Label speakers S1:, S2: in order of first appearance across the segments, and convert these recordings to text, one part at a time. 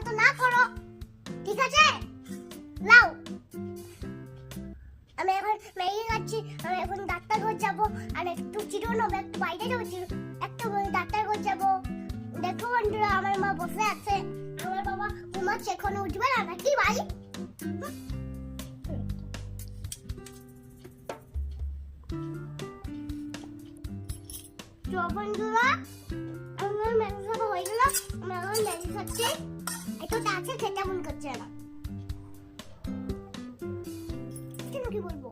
S1: মতো না করো, ঠিক আছে? লাও, আমি এখন ম্যাগি খাচ্ছি। আমি এখন ডাক্তার ঘর যাবো, আর একটু চিরো নেবো, একটু বাইরে যাবো, একটু ডাক্তার ঘর যাবো। দেখো বন্ধুরা, আমার মা বসে আছে, আমার বাবা ঘুমাচ্ছে, এখন উঠবে না নাকি ভাই? তো বন্ধুরা, আমার ম্যাগি খাওয়া হয়ে গেল, আমি এখন ম্যাগি খাচ্ছি। একটু আছে, খেতে মন করছে না, কি বলবো?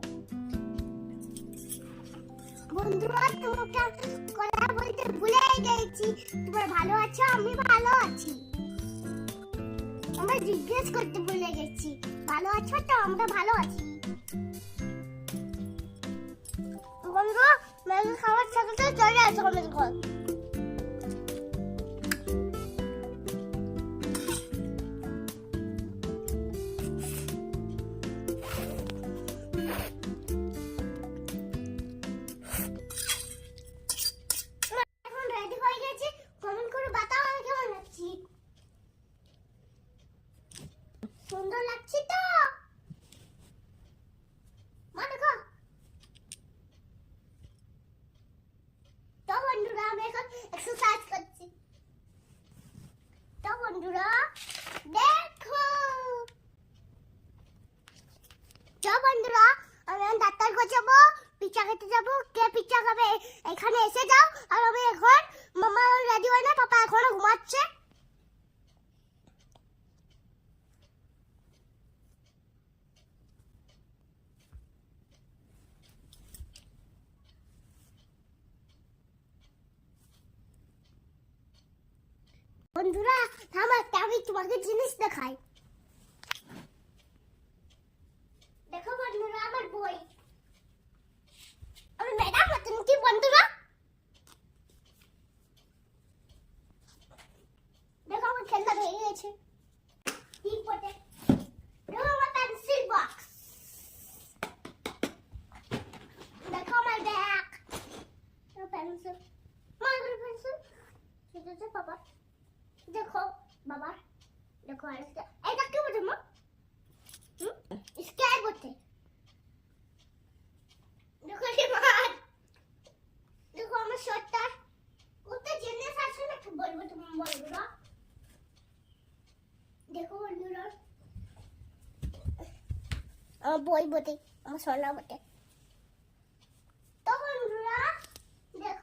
S1: বন্ধুরা, তোমাকে কথা বলতে ভুলে গেছি। তোমরা ভালো আছো? আমি ভালো আছি। আমরা জিজ্ঞেস করতে ভুলে গেছি, ভালো আছো তো? আমরা ভালো আছি। বন্ধুরা, ম্যাগি খাওয়ার সাথে সাথে চলে আসো আমাদের ঘর। সুন্দর লাগছে তো? মা দেখো। তো বন্ধুরা, আমি এখন এক্সারসাইজ করছি। তো বন্ধুরা দেখো, তো বন্ধুরা, আমি এখন ডাক্তার ঘর যাবো, পিৎজা খেতে যাবো। কে পিৎজা খাবে এখানে এসে যাও। আর আমি এখন, মামা রেডি হয় না, পাপা এখনো ঘুমাচ্ছে। বন্ধুরা থামো, আমি তোমাকে জিনিস দেখাই। দেখো বন্ধুরা, আমার বই। আমি ম্যাডাম মতন কি বন্ধুরা? দেখো আমার খেলনা ভেঙে গেছে। ঠিক বটে। দেখো আমার পেন্সিল বক্স। দেখো আমার ব্যাগ। পেন্সিল, মার পেন্সিল। ঠিক আছে বাবা। দেখো বাবা, দেখো আরেকটা। এটা কি বলছো মা? স্কেল বলতে। দেখো মার। দেখো আমার শর্টটা। কোথায় জিনিস আছে না, বলবো তুমি বলবো না। দেখো বন্ধুরা, আমার বই বটে, আমার সোনা বটে। তো বন্ধুরা দেখো,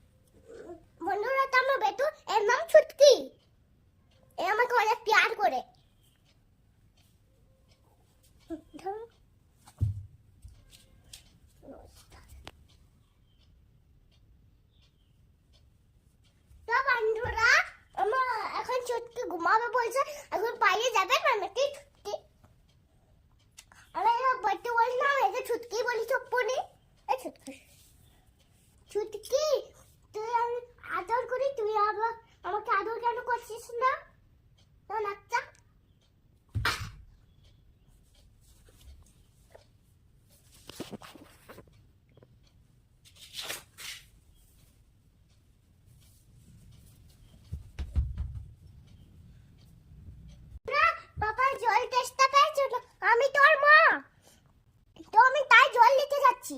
S1: বন্ধুরা তো আমার বেটু, এর নাম ছুটকি। এ আমাকে অনেক প্যার করে। তো বন্ধুরা, আমার এখন ছুটকি ঘুমাবে বলছে, এখন বাইরে যাবে না নাকি ছুটকি? আমি বলতে বললাম, একে ছুটকি বলি চপ্পনি। এ ছুটকি, ছুটকি তুই আমি আদর করি, তুই আবার আমাকে আদর কেন করছিস না? নাচা। বাবা জল তেষ্টা পেয়েছে, আমি তোর মা, তো আমি তাই জল নিতে যাচ্ছি।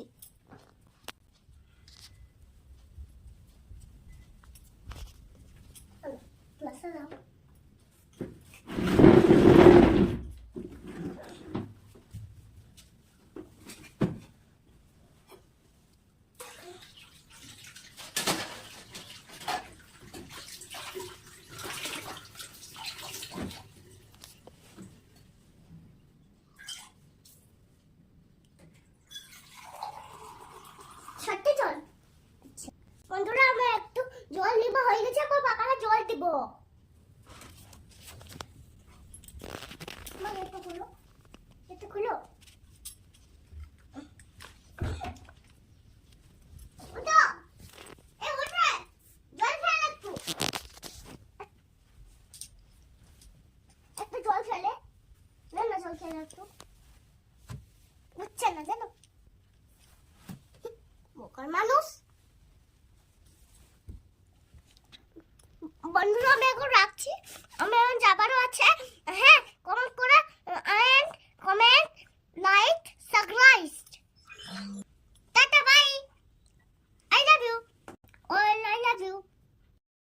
S1: বন্ধুরা, আমরা একটু জল নিব, হয়ে গেছে, এখন বাবারা জল দিব। এটা খুলো, এটা খুলো। একটু জল ফেলে না, জল খেলে একটু বুঝছে না জানো, বোকার মানুষ।